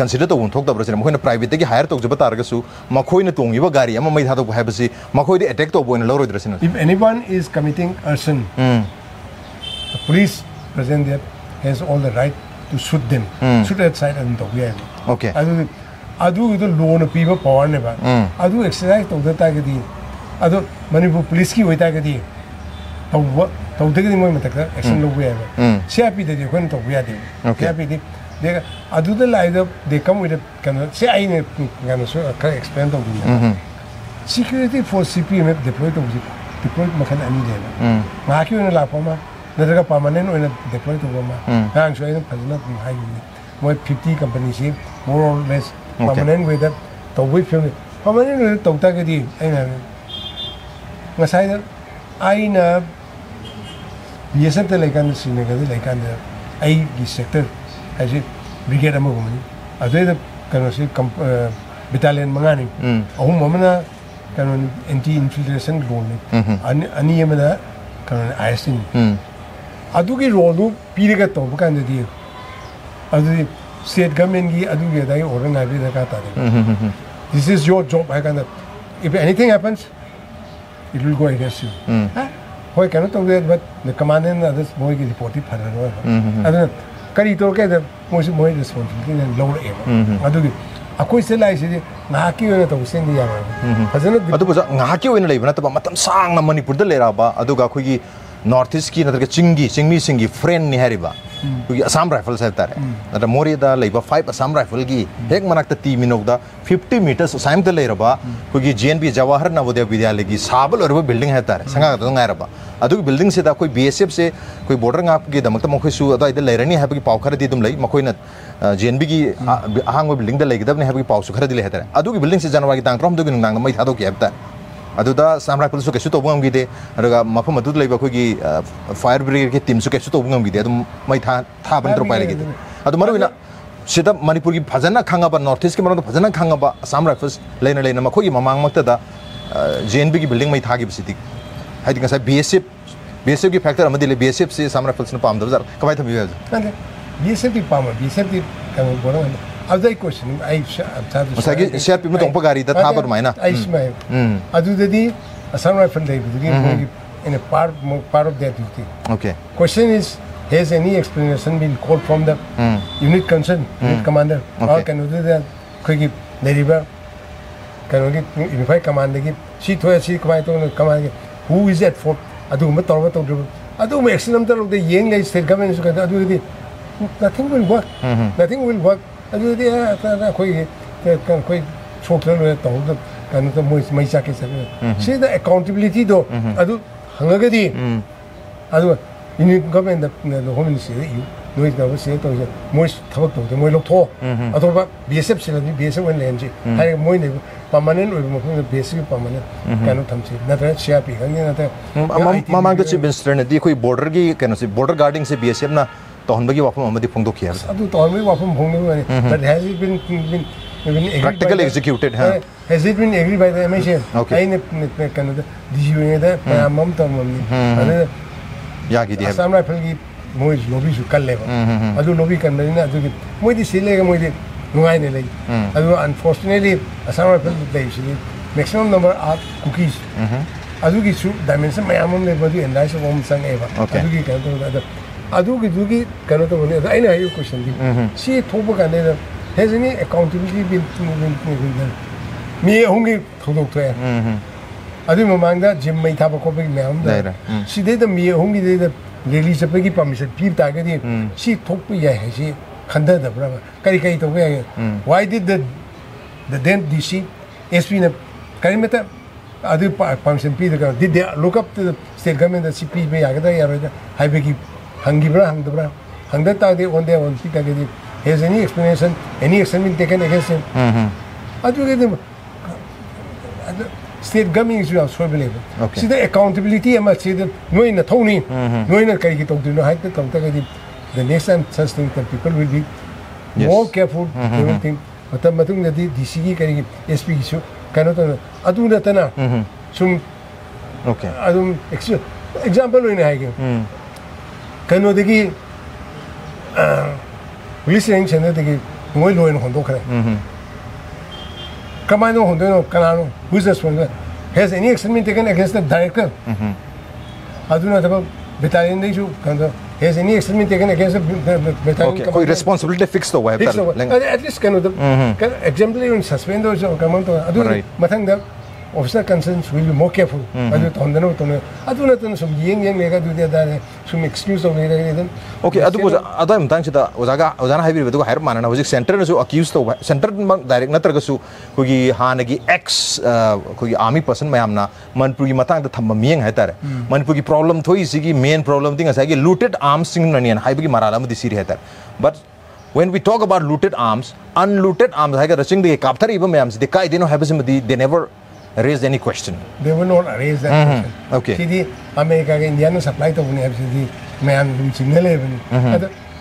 consider to thok da brasin makoi na private gi hire to jaba tar ga su makoi na tongi ba gari ama mai tha do ha ba si makoi de attack to bo na loro drasin if anyone is committing arson the police present there has all the right to shoot them shoot that side and to be okay adu the loan people power ne ba adu exercise to ta ga di adu Manipur police ki hoita ga di to de gi moi matak action lo ya ba CRP de ko to ya de CRP de adu the line they come with a kind say I ne ngana so ka explain to di security force CPM deploy to deploy makan ani de na ki na la poma na daga permanent na deploy to ma na so ina phajna hai ni moi 50 companies more or less permanent with that to we film permanent with to ta ga di aina ngasai da aina BSF te laikan sine ga di laikan da ai gi sector as it brigade ama gumani adai da kana si battalion mangani ahum mamana kana anti infiltration role ni ani yamada kana ISN adu gi role du pire ga to kan da di adu state government gi adu ge dai order na bi da ka ta this is your job I can if anything happens it will go against you hoy cannot to that but the commandant others boy gi report it phara adu kari to ke da moi responsibility and lower aim adu gi akoi se lai se na ki na to sen di ya fazana adu ba nga ki oina leibna ta matam sang na Manipur da lera ba adu ga khoi gi north east ki na ta chingmi singi friend ni hariba Assam rifles hai tare na mori da leiba 5 Assam rifle gi hek manak ta ti minok da 50 meters saim da leira ba ko gi GNP Jawahar Navodaya Vidyalaya gi sabal or building hai tare sanga da ngai ra ba adu building se da koi BSF se koi border ngap gi damak ta mokoi su da ida leirani ha gi paw khara di dum lei makoi na GNP gi ahang building da leigdab ne ha gi paw su khara di le hai tare adu gi building se January gi tang trom du gi nang mai thado ki abta adu da Assam rifle su ke su to bungam gi de aduga mafam adu leiba koi gi fire brigade ki team su ke su to bungam gi de adu mai tha ban tro pai le gi adu maru na sida Manipur gi phajana khanga ba north east ki maru phajana khanga ba Assam rifles leina makoi gi mamang makta da GNP gi building mai tha gi bisiti hai dinga sai BSF ki factor amadi le BSF se Assam rifles na pam da jar kamai thabi ande BSF ki pam BSF ki kam bono other question I Masagi share people tong pagari da tha bar mai na I smile adu dedi Assam rifle dai dedi in a part of their duty okay question is has any explanation been called from the unit concerned unit commander or can do that koi deriva can unify commander gi si thoya si kamai to commander who is at fault adu ma torba to adu ma action am tar de yeng lai state government su ka adu di nothing will work. Nothing will work. Adu di koi chokla lo tong da kan da mai cha ke sa. See the accountability do adu hangaga di adu in government the home ministry you noi da ba se to moi thawak to moi lok tho adu ba BSF se ni BSF wen len ji hai moi ne permanent oi mo ko BSF permanent kan tham se na ta CRP kan ni na ta mamang da chief minister ne di koi border gi kan se border guarding se BSF na to hon ba gi wapam amadi phongdo khia adu to hon wapam phongdo ni but has it been practically executed has it been agreed by the MHA ai ne kan da DGU da pamam to mom ni adu ya gi di Assam Rifle gi moi lobby su kal leba adu lobby kan na adu gi moi di sile ga moi di ngai ne lai adu unfortunately Assam Rifle they usually maximum number of cookies adu gi su dimension mayamam ne bodi and nice home sang eva adu gi kan to adu gi kan to ne ai na ayo question di si thoba kan ne has any accountability been me hongi thodok to adu mamang da jim mai thaba ko big mayam da si de da me hongi de da release pe gi permission pi ta ga di si thok pu ya hai si khanda da bra kari kai to ya why did the then DC SP na kari meta adu permission pi da did they look up to the state government the CP me ya ga da ya ra hai be gi hangi bra hang da bra hang da ta de on de on pi ta ga di has any explanation any action been taken against him adu ge de state government is also available. See the accountability. I say that no in the Tony, no in the Kariki talk to no height. The next time such things that people will be more careful. They will think. But the matung that the DCG Kariki SP issue cannot adu na tana. Some okay. Adum example in Hagen. Cannot the police range and the more low in Hondoka. Kamano Hondono Canano, business one has any action been taken against the director? I do not have a battalion issue. Has any action been taken against the battalion? Okay, responsibility fixed the way. At least cannot exemplary and suspend those or come on to do Matanga. Officer concerns will be more careful. I do not know some young nega do that some excuse of it. Okay, I was Adam thanks to the Ozana Heavy with the Herman and I was center to accuse the center direct Natragasu, Kugi Hanagi ex army person Mayamna, Manipuri Matang the Tamamiang Hatter. Manipuri problem Toisigi main problem thing as I get looted arms singing and Haibigi Maralam the Siri Hatter. But when we talk about looted arms, unlooted arms, I got rushing the Kaptar even Mayams, the Kai didn't have they never raised any question. They will not raise that question. Okay. See, America Indian supply to the man signal.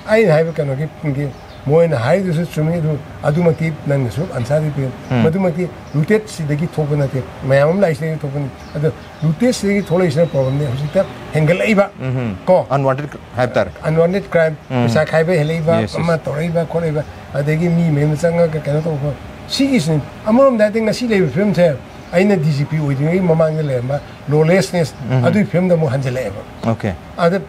I have a kind of more in high this is to me to Adumati Nangasu and Sadi Madumati looted the git open at it. My own license open at the looted the toleration problem there. Hengaleva go unwanted habitat. Unwanted crime, Sakaiba, Heleva, Amatoriba, Koreva, they give me Memsanga cannot. She is among that thing I see they filmed her. I know DCP with me, Mamanga, lawlessness. I do film the Mohanjala. Okay. Other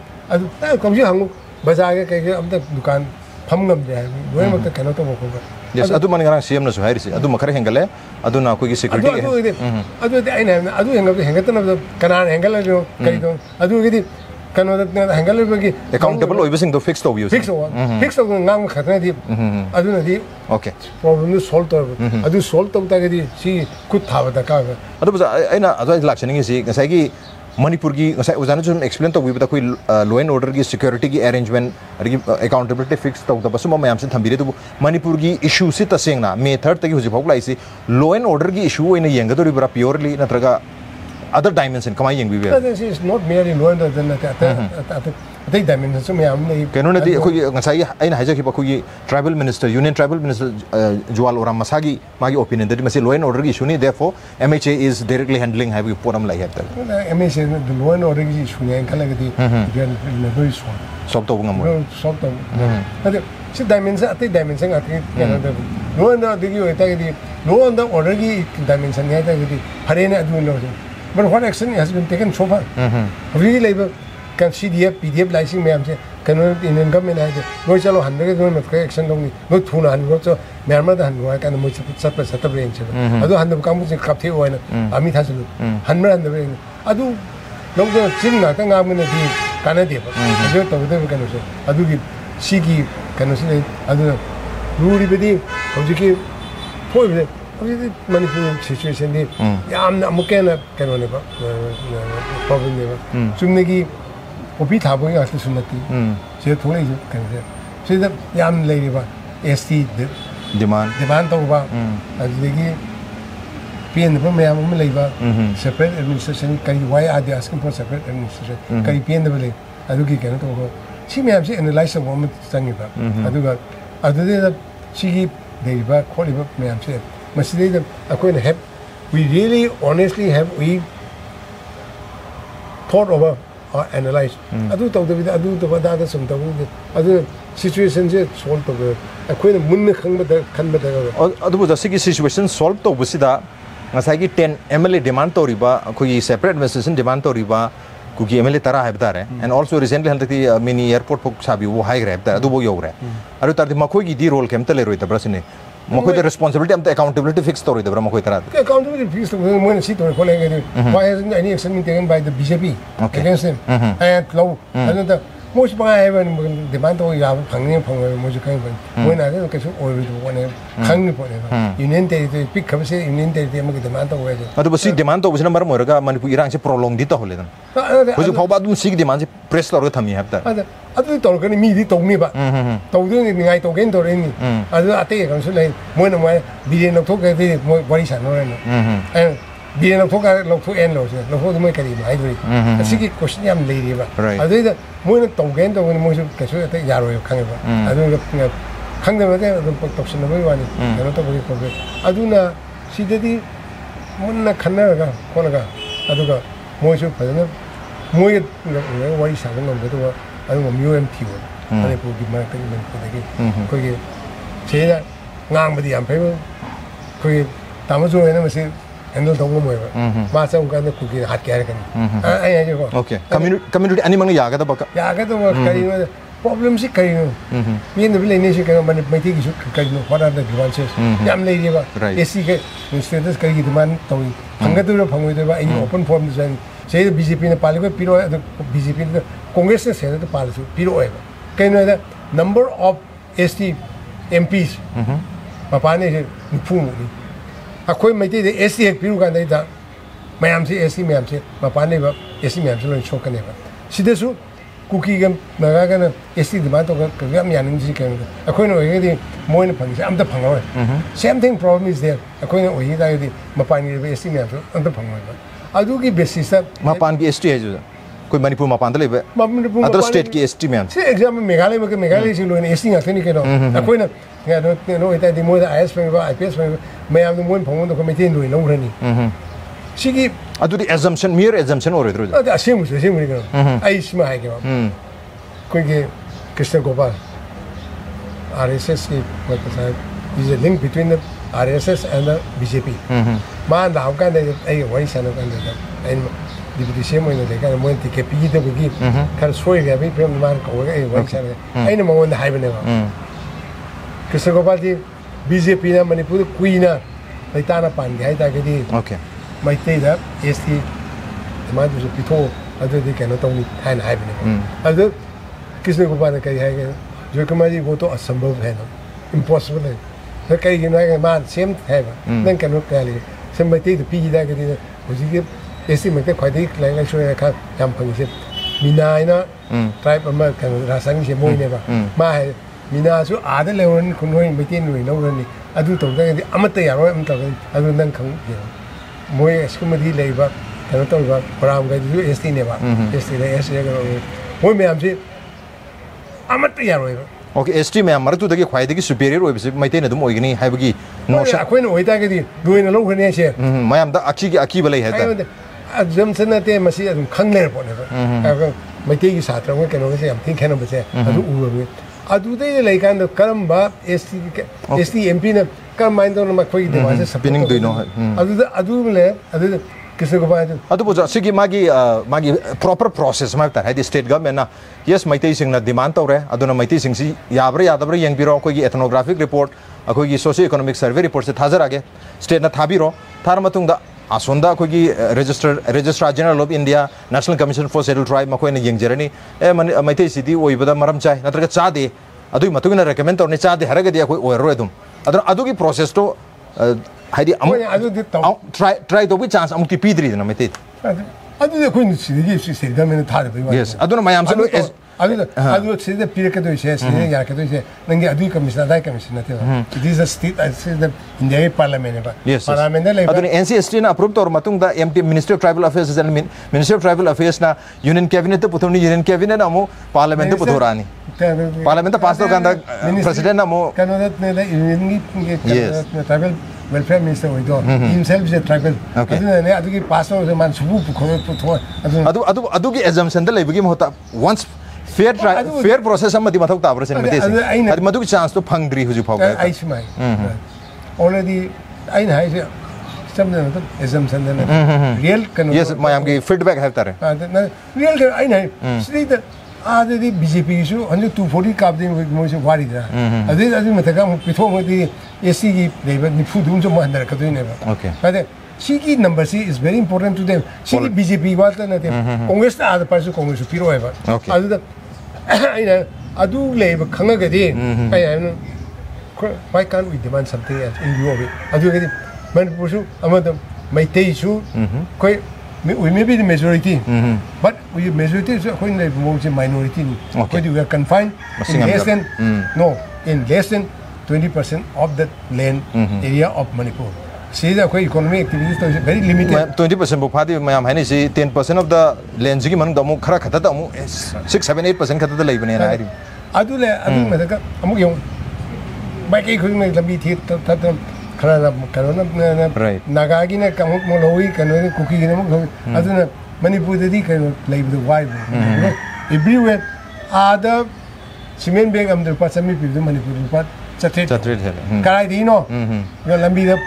comes you, but I get the Dukan, Pumgam there. Where the cannot walk over. Yes, I do Mananga CM so Harris. I do Makarangale, I do now security. I do hang up the Hangaton of the Canan Angela, I do get it. Accountable or using the fixed of you. Fixed of Nam Katanative. I do not okay. Problem salt of I do salt of Tagadi, she could have the car. I know other election is Sagi Manipuri was an explained to with the law and order security arrangement accountability fixed of the Basuma Mams and Tambiri Manipuri issue sita saying May 3rd was a law and order issue in a younger purely Natraga. Other dimension, come on, we will. This is not merely lower than a dimension. So, I know tribal minister, Union Tribal Minister Jual Oram Masagi, my opinion that must say law and order issue. Therefore, MHA is directly handling have you put them like that. MHA, the law and order issue, and Kalagati, very small. Salt of salt of. See, dimension, I think dimension, I think, no one did you attack the no one the order dimension, Harena. But what action has been taken so far? Really, labor can CDF, PDF licensing, ma'am, cannot in government either. No shallow 100 of action only, no 200, so Myanmar and work and much separate set of range. I don't have the company captive or Amit has 100 and the rain. I do not know, I'm going to be Canada. I don't know what I do. 시기 가능성이 아주 루리베디 어저께 보이베 어저께 만니푸르 시츄에이션이 야암나 아무개나 가능해 봐 프로블렘이 봐 좀내기 오피 다보기 같은 순나티 제 돈이 좀 가능해 그래서 야암 레이리 봐 ST demand 또 봐 아주기 PN 뭐 매야 뭐 레이바 separate administration 까지 why are they asking for separate administration 까지 PN 들 아주기 가능 또 시매함시 analyze 보면 장이다 아주가 아주데 시기 레이바 콜리바 매함시 마시데 아코는 have we really honestly have we thought over or analyze 아주 또 아주 또 다다 좀 더 아주 situation 제 solve 또 아코는 문내 칸바다 아주 보자 시기 situation solve 또 보시다 ngasai 10 MLA demand to riba koi separate administration demand to riba kuki MLA tara habdare and also recently halti mini airport pok sabi wo high grab da du bo yogre aru tardi makoi gi di role kem tele roi ta brasine makoi the responsibility am the accountability fix to roi da makoi tara accountability fix to mo sit to college why hasn't any action taken by the BJP against him and low and the most by even demand to ya phangni phang mo ju kai mo na ke ke su oi du one khang ni pone union territory pick up se union territory ma ke demand to we adu basi demand to busina mar mo ga manipur irang se prolong di to hole dan ko ju phawba dum sig demand se press lor ga thami habta adu to ga ni mi di to ni ba to du ni ngai to gen to re ni adu ate ga su le mo na mo bi no to ga di mo bari san no re biar nak fokus lok tu end loh, lok tu mereka di mana itu. Asyik question yang lagi ba. Aduh itu, mungkin tonggen tu mungkin mungkin kesuai tu jaro yo kangen ba. Aduh kangen macam tu topsen apa iwan ni, kalau tu boleh problem. Aduh na, si jadi mungkin nak kangen kan, kono kan. Aduh kan, mungkin pada na, mungkin wari sangat nama tu ba. Aduh mungkin UMT ba. Aduh pun di mana tu ni lagi. Kau ke, saya ngang beri ampai ba. Kau ke, tamu tu ni masih handle dong mo ba masa ung kan ku ki hat kya kan ai ai ko okay community ani mang ya ga da ba kari problem si kari no mi ne bile ne si kan ban mai ti ki su kari no what are the grievances yam le ji ba esi ke status kari ki demand to hanga du phang oi ba ai open forum design sei BJP ne pali ko piro BJP ne congress ne se ne pali su piro ai ba kai no da number of ST MPs papa ne fu ni akwai mai dai SC biru kan dai da mayam si SC mayam si mapane ba SC mayam si lo chokan ne ba sida su kuki gam naga kan SC de ma to ka gam yan ni kan akwai no ye di moi ne phang si am da phang wa same thing problem is there akwai no ye da di mapane ba SC mayam si am da phang wa adu ki basis sa mapan ki ST hai jo कोई मणिपुर मापान तो ले बे other state की ST में से exam में मेघालय से लोग ने एसटी का नहीं केनो कोई ना नो इतना दिमो आईएस में बा आईपीएस में मैं आम मोन फंगों तो कमिटी नो नो रनी सिगी अदुदी assumption mere assumption और इधर अदे असेम नहीं करो आई इसमें है के कोई के कृष्ण गोपाल आरएसएस की मतलब is a link between the RSS and the BJP मान लाओ का ने आई वही सानो का ने डिप्टी सीएम ने लेकर मोन टिके पी दे बगी खर सोई गया भी प्रेम मान को ए वही सानो आई ने मोन हाई बने कृष्ण गोपाल जी BJP ना मणिपुर क्वीन ना लेताना पान गया था कि दी ओके माइते दा एसटी मान जो पिथो अदर दे केनो तो थान हाई बने अदर कृष्ण गोपाल ने कही है कि जयकुमार जी वो तो असंभव है ना इम्पॉसिबल है तो कई कि ना मान सेम है नंग केनो कहली सेम माइते तो पी दा कि दी उसी के एसटी में कोई दी लाइन शो है का हम फंग से मिनाई ना ट्राइब अमर केनो रासायनिक से मोई ने बा मा है मिना सु आदे लेवन कुनोई माइते नुई लौरनी अदु तो दा कि अमत यारो अमत अदु नंग खंग मोई स्कुमदी लेबा केनो तो बा प्रोग्राम का जो एसटी ने बा एसटी ने एसटी का मोई में हमसे अमत यारो ओके एसटी में मरतु दगी ख्वाइदगी सुपीरियर ओइबसे माइते ने दुम ओइगनी हाइबगी नोशा अखोइन ओइदा के दुइन लौखने से मयाम दा अखी की अखी बलै हेता जमसन नते मसी अदुम खंगले पोने बा माइते की सात्र में केनो से हम थिंक हेनो बसे अदु उरबे अदुदे लेकान करमबा एसटी एमपी ने कर माइंड तो मखोई देवासे सपिनिंग दुइनो अदु ले अदु किसे को बाय अदु बोजा सिगी मागी प्रॉपर प्रोसेस मा ता है स्टेट गवर्नमेंट ना यस माइते सिंग ना डिमांड तौरे अदुना माइते सिंग सी याब्रे यादब्रे यंगबिरो कोई एथनोग्राफिक रिपोर्ट अखोई सोशियो इकोनॉमिक सर्वे रिपोर्ट से थाजर आगे स्टेट ना थाबिरो थार मतुंग दा asonda ko gi registrar general of India National Commission for Scheduled Tribe ma ko ne yengjerani maite city oibada maram chai natraga chade adu matugina recommend torni chade haraga dia ko oiro edum adu gi process to haidi try to be chance amuti pidri na maite adu ko ni sidi si da men thar ba yes adu na mayam se adu sidi pire ka do se sidi ya ka do se nangi adu commission dai commission na te it is a state I say the India parliament ba parliament le adu ni NCST na approve tor matung da MT Ministry of Tribal Affairs and Ministry of Tribal Affairs na Union Cabinet to puthoni Union Cabinet na mo parliament to puthorani parliament ta pass to ganda president na mo cannot ne Union tribal welfare minister oido himself is a tribal adu ne adu ki pass to man subu khore puthor adu ki assumption da lebi mo hota once fair process amadi mathok ta operation mate adu madu ki chance to phangdri huju phau I see my already I know something assumption real yes my am ki feedback have tare real I know see the the BJP issue under 240 cap the motion wari da adu mataka pitho mo di SC ki labor ni food so mandar ka do ne okay but CG number C is very important to them. CG BJP walta na them. Congress na other parts Congress piro eva. Adu da adu labor khanga gadi. Why can't we demand something else in view of it? Adu gadi Manipur su amadam Maitei su koi we may be the majority, but we majority is a minority. We are confined in less than in less than 20% of the land area of Manipur. See the economic activities are very limited. 20% bukadi mayam hai ni si 10% of the land ji man damu khara khata damu 6-7-8% khata da laibane na ari adu le adu medaka amuk yong bai kai khoi me lambi thi ta khara karona naga gi na kamuk mo loi kanone kuki gi na mo adu na Manipur di kan laib the wide everywhere ada cement bag am der pasami pi Manipur pat chatre karai di no yo lambi da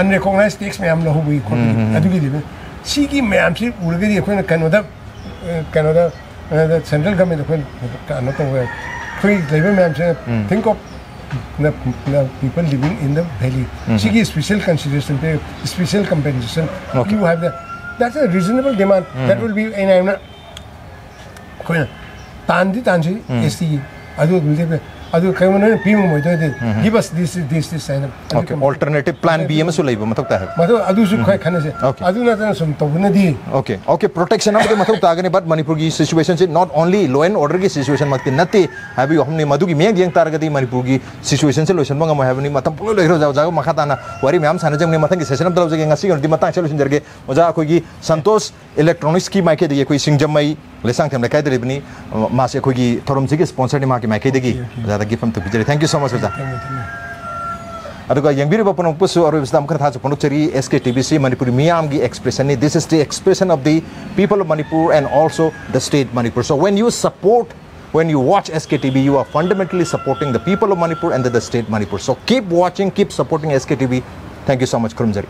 unrecognized tax में हम लोग हुई खोल अभी भी सी की मैं हमसे उड़ गई कोई कनाडा सेंट्रल गवर्नमेंट कोई कनाडा तो है कोई लेवल में हमसे think of the people living in the valley सी की special consideration पे special compensation you have the that's a reasonable demand that will be in I'm not कोई तांजी ऐसी अदू मिलते पे adu kaimone pimu mo give us this and okay alternative plan B em su leiba mathok ta hai mathok adu su khoi khane se adu na tan sum to na di okay protection of the mathok ta gane but Manipur ki situation is not only law and order ki situation makti nati habi humni madu ki meng yang tar gadi Manipur ki situation se lotion banga mo have ni matam pulo lehro jaw jaw makha ta na wari myam sana jang ni mathang ki session of dalaw jage ngasi di matang solution jarge oja khoi ki Santosh electronics ki maike de koi singjam mai lesang them kai de bini ma se khoi ki thorom ji ki sponsor ni ma ki maike de gi give them to Vijay. Thank you so much for that. Aduga yang biri ba ponong pusu aru bisdam kar tha ponok cheri SKTV Manipuri miyam gi expression ni this is the expression of the people of Manipur and also the state Manipur. So when you watch SKTV you are fundamentally supporting the people of Manipur and the state Manipur. So keep watching, keep supporting SKTV. Thank you so much Kurumjari.